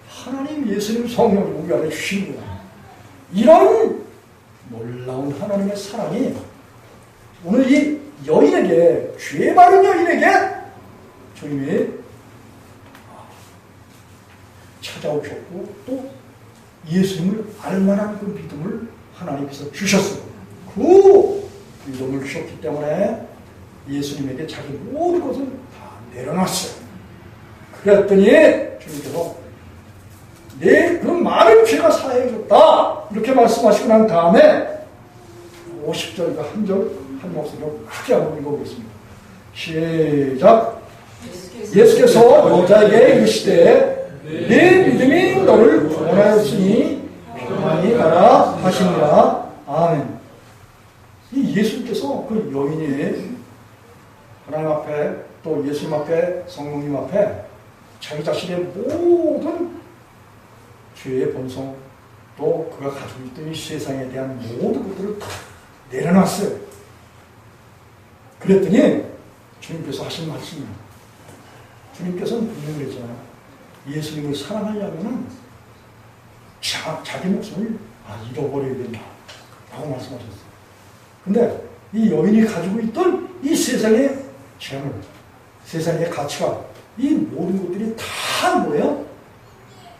하나님 예수님 성령을 우리 안에 주시는 거야. 이런 놀라운 하나님의 사랑이 오늘 이 여인에게, 죄 많은 여인에게 주님이 찾아오셨고 또 예수님을 알만한 그 믿음을 하나님께서 주셨어요. 그 믿음을 주셨기 때문에 예수님에게 자기 모든 것을 다 내려놨어요. 그랬더니 주님께서 내 그 많은 죄가 사해졌다 이렇게 말씀하시고 난 다음에 50절과 한 절 한 목소리로 크게 한번 읽어보겠습니다. 시작. 예수께서 여자에게 이르시되 내 믿음이 너를 구원하였으니 평안히 가라 하시니라. 아멘. 이 예수님께서 그 여인이 하나님 앞에 또 예수님 앞에 성령님 앞에 자기 자신의 모든 죄의 본성 또 그가 가지고 있던 이 세상에 대한 모든 것들을 다 내려놨어요. 그랬더니 주님께서 하신 말씀이에요. 주님께서는 분명히 그랬잖아요. 예수님을 사랑하려면 자기 목숨을 잃어버려야 된다 라고 말씀하셨어요. 근데 이 여인이 가지고 있던 이 세상의 재물, 세상의 가치가 이 모든 것들이 다 뭐예요?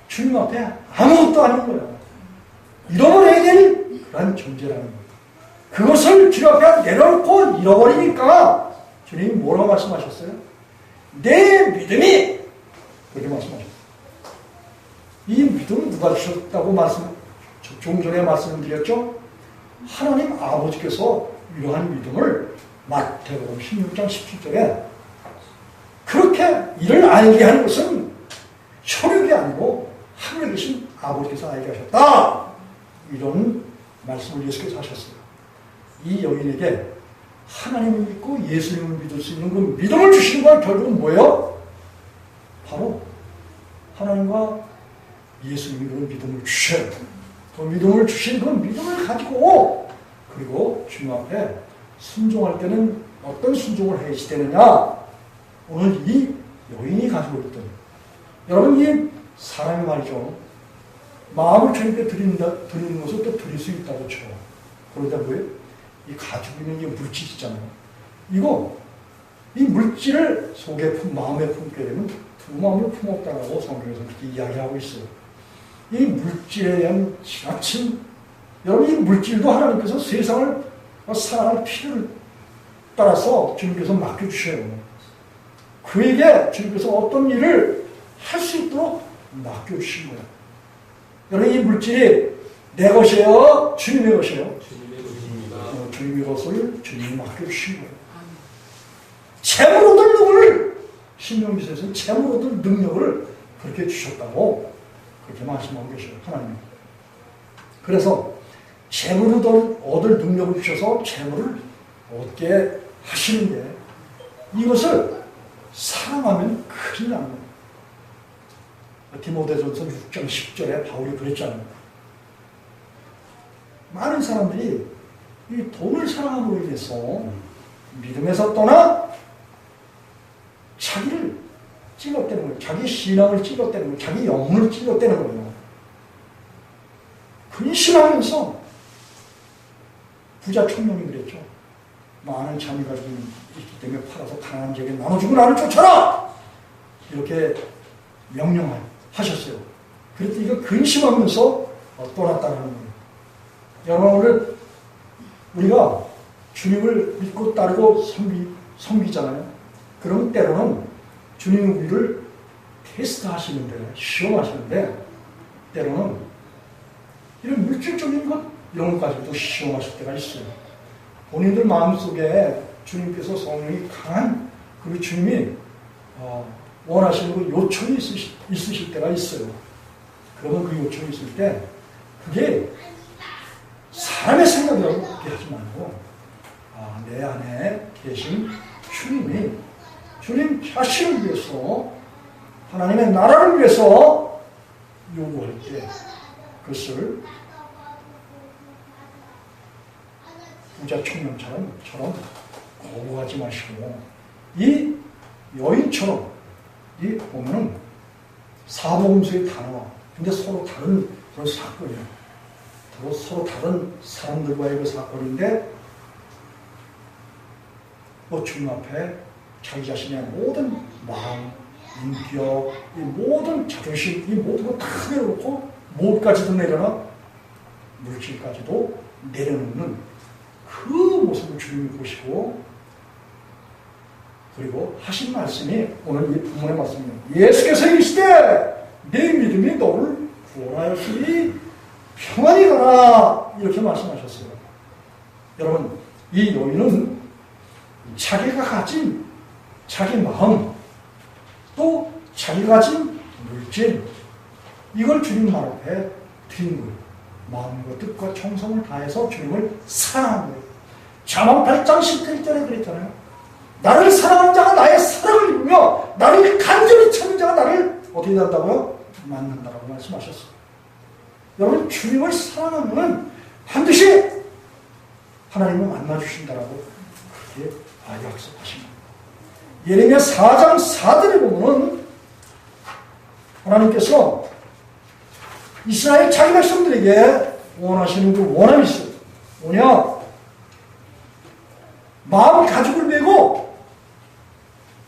주님 앞에 아무것도 아닌 거야. 잃어버려야 될 그런 존재라는 거예요. 그것을 주님 앞에 내려놓고 잃어버리니까 주님이 뭐라고 말씀하셨어요? 내 믿음이 그렇게 말씀하셨어요. 이 믿음은 누가 주셨다고 좀 전에 말씀드렸죠? 하나님 아버지께서 이러한 믿음을 마태복음 16장 17절에 그렇게 이를 알게 하는 것은 혈육이 아니고 하늘에 계신 아버지께서 알게 하셨다. 이런 말씀을 예수께서 하셨어요. 이 여인에게 하나님을 믿고 예수님을 믿을 수 있는 그 믿음을 주시는 건 결국은 뭐예요? 바로 하나님과 예수님이 그 믿음을 주셔요. 그 믿음을 주신 그 믿음을 가지고 그리고 주님 앞에 순종할 때는 어떤 순종을 해야 되느냐? 오늘 이 여인이 가지고 있던 여러분 이 사람이 말이죠. 마음을 주님께 드리는 것을 또 드릴 수 있다고 쳐. 그러다 뭐예요? 이 가지고 있는 게 물질 있잖아요. 이 물질을 속에 마음에 품게 되면 두 마음을 품었다라고 성경에서 그렇게 이야기하고 있어요. 이 물질에 대한 지나친 여러분 이 물질도 하나님께서 세상을 사랑할 필요를 따라서 주님께서 맡겨주셔요. 그에게 주님께서 어떤 일을 할 수 있도록 맡겨주신 거예요. 여러분 이 물질이 내 것이에요? 주님의 것이에요? 주님이 이것을 주님이 맡겨주신 거예요. 재물 얻을 능력을, 신명기서에서는 재물 얻을 능력을 그렇게 주셨다고 그렇게 말씀하고 계셔요, 하나님. 그래서 재물을 얻을 능력을 주셔서 재물을 얻게 하시는데 이것을 사랑하면 큰일 나는 거예요. 디모데전서 6장 10절에 바울이 그랬잖아요. 많은 사람들이 이 돈을 사랑함으로 인해서 믿음에서 떠나 자기를 찔렀다는 거예요. 자기 신앙을 찔렀다는 거예요. 자기 영혼을 찔렀다는 거예요. 근심하면서 부자 청년이 그랬죠. 많은 자녀 가지고 있기 때문에 팔아서 가난한 자에게 나눠주고 나를 쫓아라! 이렇게 명령하셨어요. 그랬더니 이거 근심하면서 떠났다는 거예요. 여러분, 오늘 우리가 주님을 믿고 따르고 섬기잖아요. 그러면 때로는 주님이 우리를 테스트 하시는데, 시험하시는데, 때로는 이런 물질적인 것, 이런 것까지도 시험하실 때가 있어요. 본인들 마음속에 주님께서 성령이 강한 그 주님이 원하시는 그 요청이 있으실 때가 있어요. 그러면 그 요청이 있을 때 그게 사람의 생각이라고 그렇게 하지 말고 내 안에 계신 주님이 주님 자신을 위해서 하나님의 나라를 위해서 요구할 때 그것을 부자 청년처럼 거부하지 마시고 이 여인처럼 이 보면은 사복음서에 다 나와. 근데 서로 다른 그런 사건이에요. 서로 다른 사람들과의 그 사건인데 주님 앞에 자기 자신의 모든 마음, 인격, 이 모든 자존심, 이 모든 거 다 내려놓고 무엇까지도 내려놔 물질까지도 내려놓는 그 모습을 주님이 보시고 그리고 하신 말씀이 오늘 이 본문의 말씀이에요. 예수께서 이르시되 내 믿음이 너를 구원하였으니 평안히 가라 이렇게 말씀하셨어요. 여러분, 이 여인은 자기가 가진 자기 마음 또 자기가 가진 물질 이걸 주님 말 앞에 드린 거예요. 마음과 뜻과 정성을 다해서 주님을 사랑한 거예요. 잠언 8장 11절에 그랬잖아요. 나를 사랑하는 자가 나의 사랑을 입으며 나를 간절히 찾는 자가 나를 어떻게 한다고요? 만난다라고 말씀하셨어요. 여러분, 주님을 사랑하면 반드시 하나님을 만나주신다라고 그렇게 약속하십니다. 예레미야 4장 4절에 보면 하나님께서 이스라엘 자기 백성들에게 원하시는 그 원함이 있어요. 뭐냐? 마음 가죽을 메고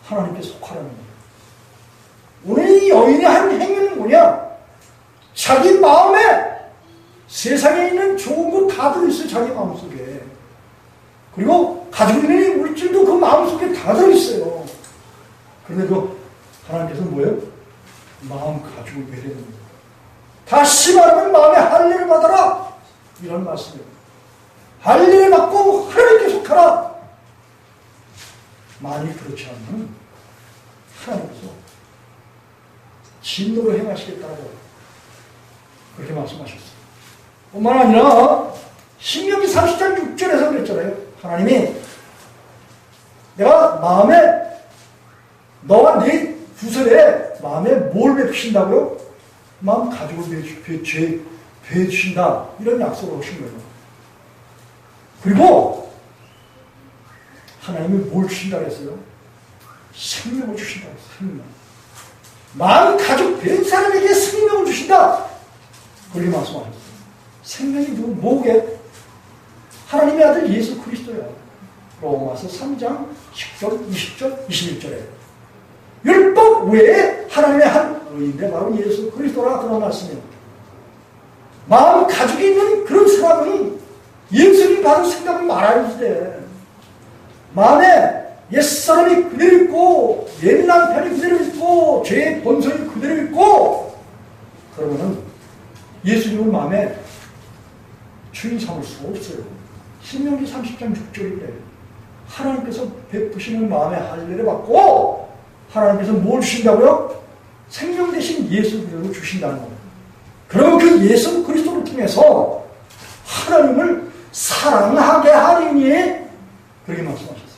하나님께 속하라는 거예요. 오늘 이 여인이 한 행위는 뭐냐? 자기 마음에 세상에 있는 좋은 거 다 들어있어요. 자기 마음속에. 그리고 가지고 있는 이 물질도 그 마음속에 다 들어있어요. 그런데 그 하나님께서 뭐예요? 마음 가죽을 메려는 거예요. 다시 말하면 마음에 할례를 받아라 이런 말씀이에요. 할례를 받고 하나님께 속하라. 만일 그렇지 않으면 하나님께서 진노로 행하시겠다고 그렇게 말씀하셨어요. 뿐만 아니라 신명기 30장 6절에서 그랬잖아요. 하나님이 내가 마음에 너와 네 후손에 마음에 뭘 베푸신다고요? 마음 가죽을 베주신다 이런 약속을 하신 거예요. 그리고 하나님이 뭘 주신다 그랬어요? 생명을 주신다 그랬어요. 생명. 마음 가죽 벤 사람에게 생명을 주신다 그렇게 말씀하셨어요. 생명이 뭐게? 하나님의 아들 예수 그리스도야. 로마서 3장 10절, 20절, 21절에 율법 외에 하나님의 한 의인데 바로 예수 그리스도라 그런 말씀이에요. 마음 가죽이 있는 그런 사람은 예수님 받은 생각을 말아야지 돼. 마음에 옛사람이 그대로 있고 옛 남편이 그대로 있고 죄의 본성이 그대로 있고 그러면은 예수님을 마음에 주인 삼을 수 없어요. 신명기 30장 6절인데 하나님께서 베푸시는 마음에 할례를 받고 하나님께서 뭘 주신다고요? 생명 대신 예수 그리스도를 주신다는 거예요. 그러면 그 예수 그리스도를 통해서 하나님을 사랑하게 하리니 그렇게 말씀하셨어요.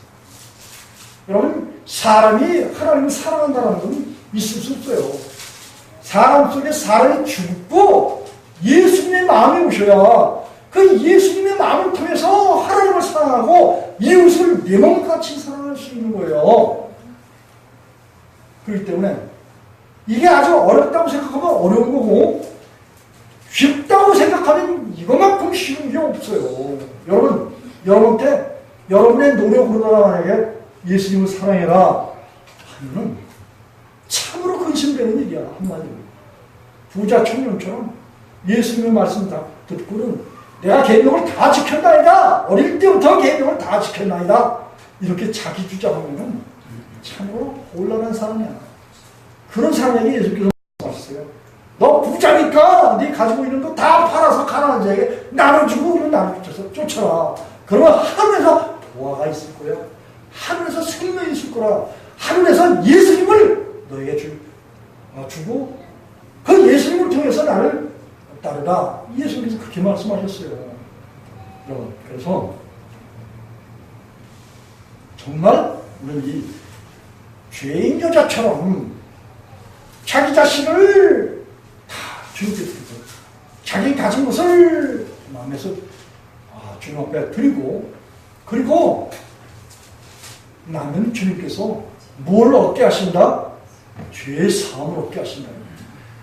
여러분 사람이 하나님을 사랑한다는 건 있을 수 없어요. 사람 속에 사람이 죽고 예수님의 마음이 오셔야 그 예수님의 마음을 통해서 하나님을 사랑하고 이웃을 내 몸같이 사랑할 수 있는 거예요. 그렇기 때문에 이게 아주 어렵다고 생각하면 어려운 거고 쉽다고 생각하면 이것만큼 쉬운 게 없어요. 여러분한테 여러분의 노력으로다가 만약에 예수님을 사랑해라 하면은 참으로 근심되는 일이야. 한마디로 부자 청년처럼 예수님의 말씀 다 듣고는 내가 계명을 다 지켰나이다. 어릴 때부터 계명을 다 지켰나이다. 이렇게 자기 주장하면 참으로 곤란한 사람이야. 그런 사람에게 예수께서 말씀하셨어요. 너 부자니까 네 가지고 있는 거 다 팔아서 가난한 자에게 나눠주고 그러면 나눠줘서 쫓아라. 그러면 하늘에서 보화가 있을 거야. 하늘에서 생명이 있을 거라. 하늘에서 예수님을 너에게 주고 그 예수님을 통해서 나를 따르라. 예수님께서 그렇게 말씀하셨어요. 여러분, 그래서 정말 우리는 이 죄인 여자처럼 자기 자신을 다 주님께 드리고 자기 가진 것을 마음에서 주님 앞에 드리고 그리고 나는 주님께서 뭘 얻게 하신다? 죄의 사함을 얻게 하신다.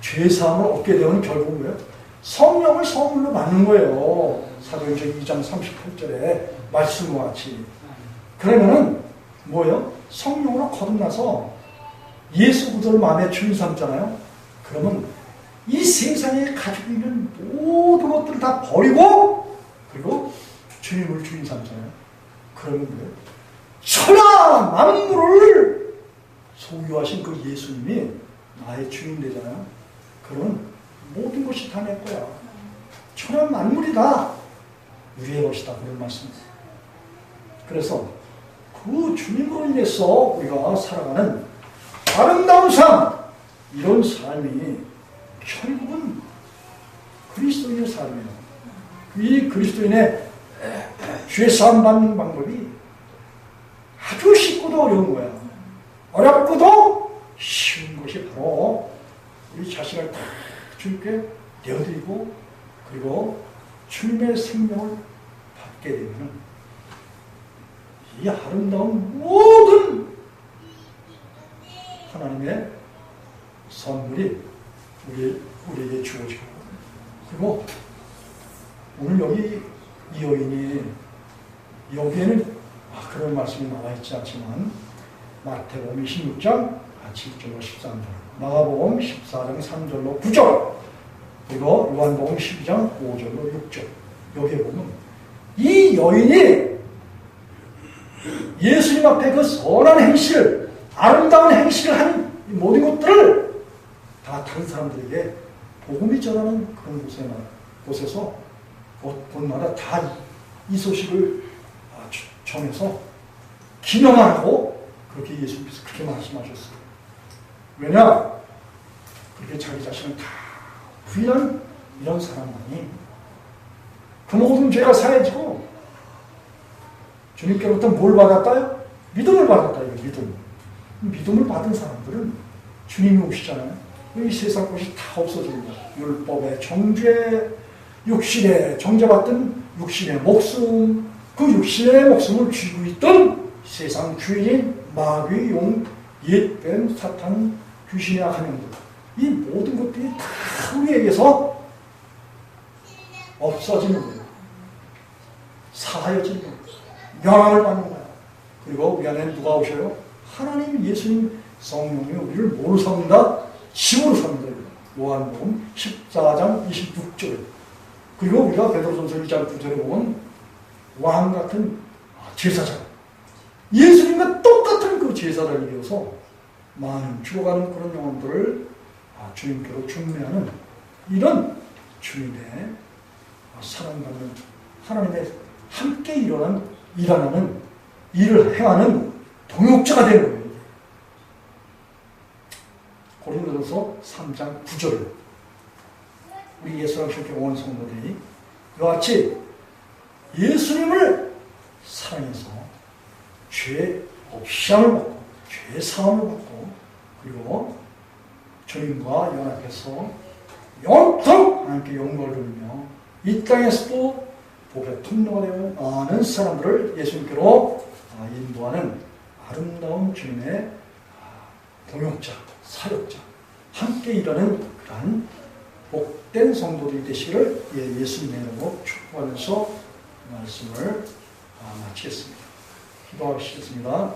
죄의 사함을 얻게 되면 결국 뭐예요? 성령을 선물로 받는 거예요. 사도행전 2장 38절에 말씀과 같이. 그러면은 뭐예요? 성령으로 거듭나서 예수 그리스도를 마음에 주인 삼잖아요. 그러면 이 세상에 가지고 있는 모든 것들을 다 버리고 그리고 주님을 주인 삼잖아요. 그러면 뭐예요? 천하 만물을 소유하신 그 예수님이 나의 주인 되잖아요. 그러면 모든 것이 다 내 거야. 천하 만물이 다 우리의 것이다. 그런 말씀이에요. 그래서 그 주님으로 인해서 우리가 살아가는 아름다운 삶, 이런 삶이 결국은 그리스도인의 삶이에요. 이 그리스도인의 죄 사함 받는 방법이 아주 쉽고도 어려운 거야. 어렵고도 쉬운 것이 바로 우리 자신을 다 주님께 내어드리고 그리고 주님의 생명을 받게 되면 이 아름다운 모든 하나님의 선물이 우리에게 주어지고 그리고 오늘 여기 이 여인이 여기에는 그런 말씀이 나와 있지 않지만 마태복음 26장 7절로 13절 마가복음 14장 3절로 9절 그리고 요한복음 12장 5절로 6절 여기에 보면 이 여인이 예수님 앞에 그 선한 행실 아름다운 행실을 한 모든 것들을 다 다른 사람들에게 복음이 전하는 그런 곳에서 곳마다 다 이 소식을 전해서 기념하고 그렇게 예수님께서 그렇게 말씀하셨어요. 왜냐? 그렇게 자기 자신을 다 부인한 이런 사람만이 그 모든 죄가 사해지고 주님께로부터 뭘 받았다요? 믿음을 받았다. 믿음. 믿음을 받은 사람들은 주님이 오시잖아요. 이 세상 것이 다 없어집니다. 율법의 정죄, 육신의 정죄받던 육신의 목숨, 그 육신의 목숨을 쥐고 있던 세상 주인인 마귀, 용, 옛, 뱀, 사탄, 귀신의 악한 영들 이 모든 것들이 다 우리에게서 없어지는 거예요. 사하여지는 거예요. 영향을 받는 거예요. 그리고 우리 안에 누가 오셔요? 하나님, 예수님, 성령이 우리를 뭐로 삼는다? 힘으로 삼는다. 요한복음 14장 26절. 그리고 우리가 베드로전서 2장 9절에 보면 왕 같은 제사장. 예수님과 똑같은 그 제사장이 되어서 많은 죽어가는 그런 영혼들을 주님께로 중매하는 이런 주님의 사랑받는 하나님의 함께 일어나는 일을 행하는 동역자가 되는 거예요. 고린도전서 3장 9절 우리 예수랑 함께 온 성도들이 이와 같이 예수님을 사랑해서 죄 없이함을 받고 죄 사함을 받고 그리고 주님과 연합해서 영원토록 하나님께 영광을 돌리며 이 땅에서도 복의 통로가 되어 많은 사람들을 예수님께로 인도하는 아름다운 주님의 동역자, 사역자, 함께 일하는 그러한 복된 성도들이 되시기를 예수님의 이름으로 축복하면서 말씀을 마치겠습니다. 기도하시겠습니다.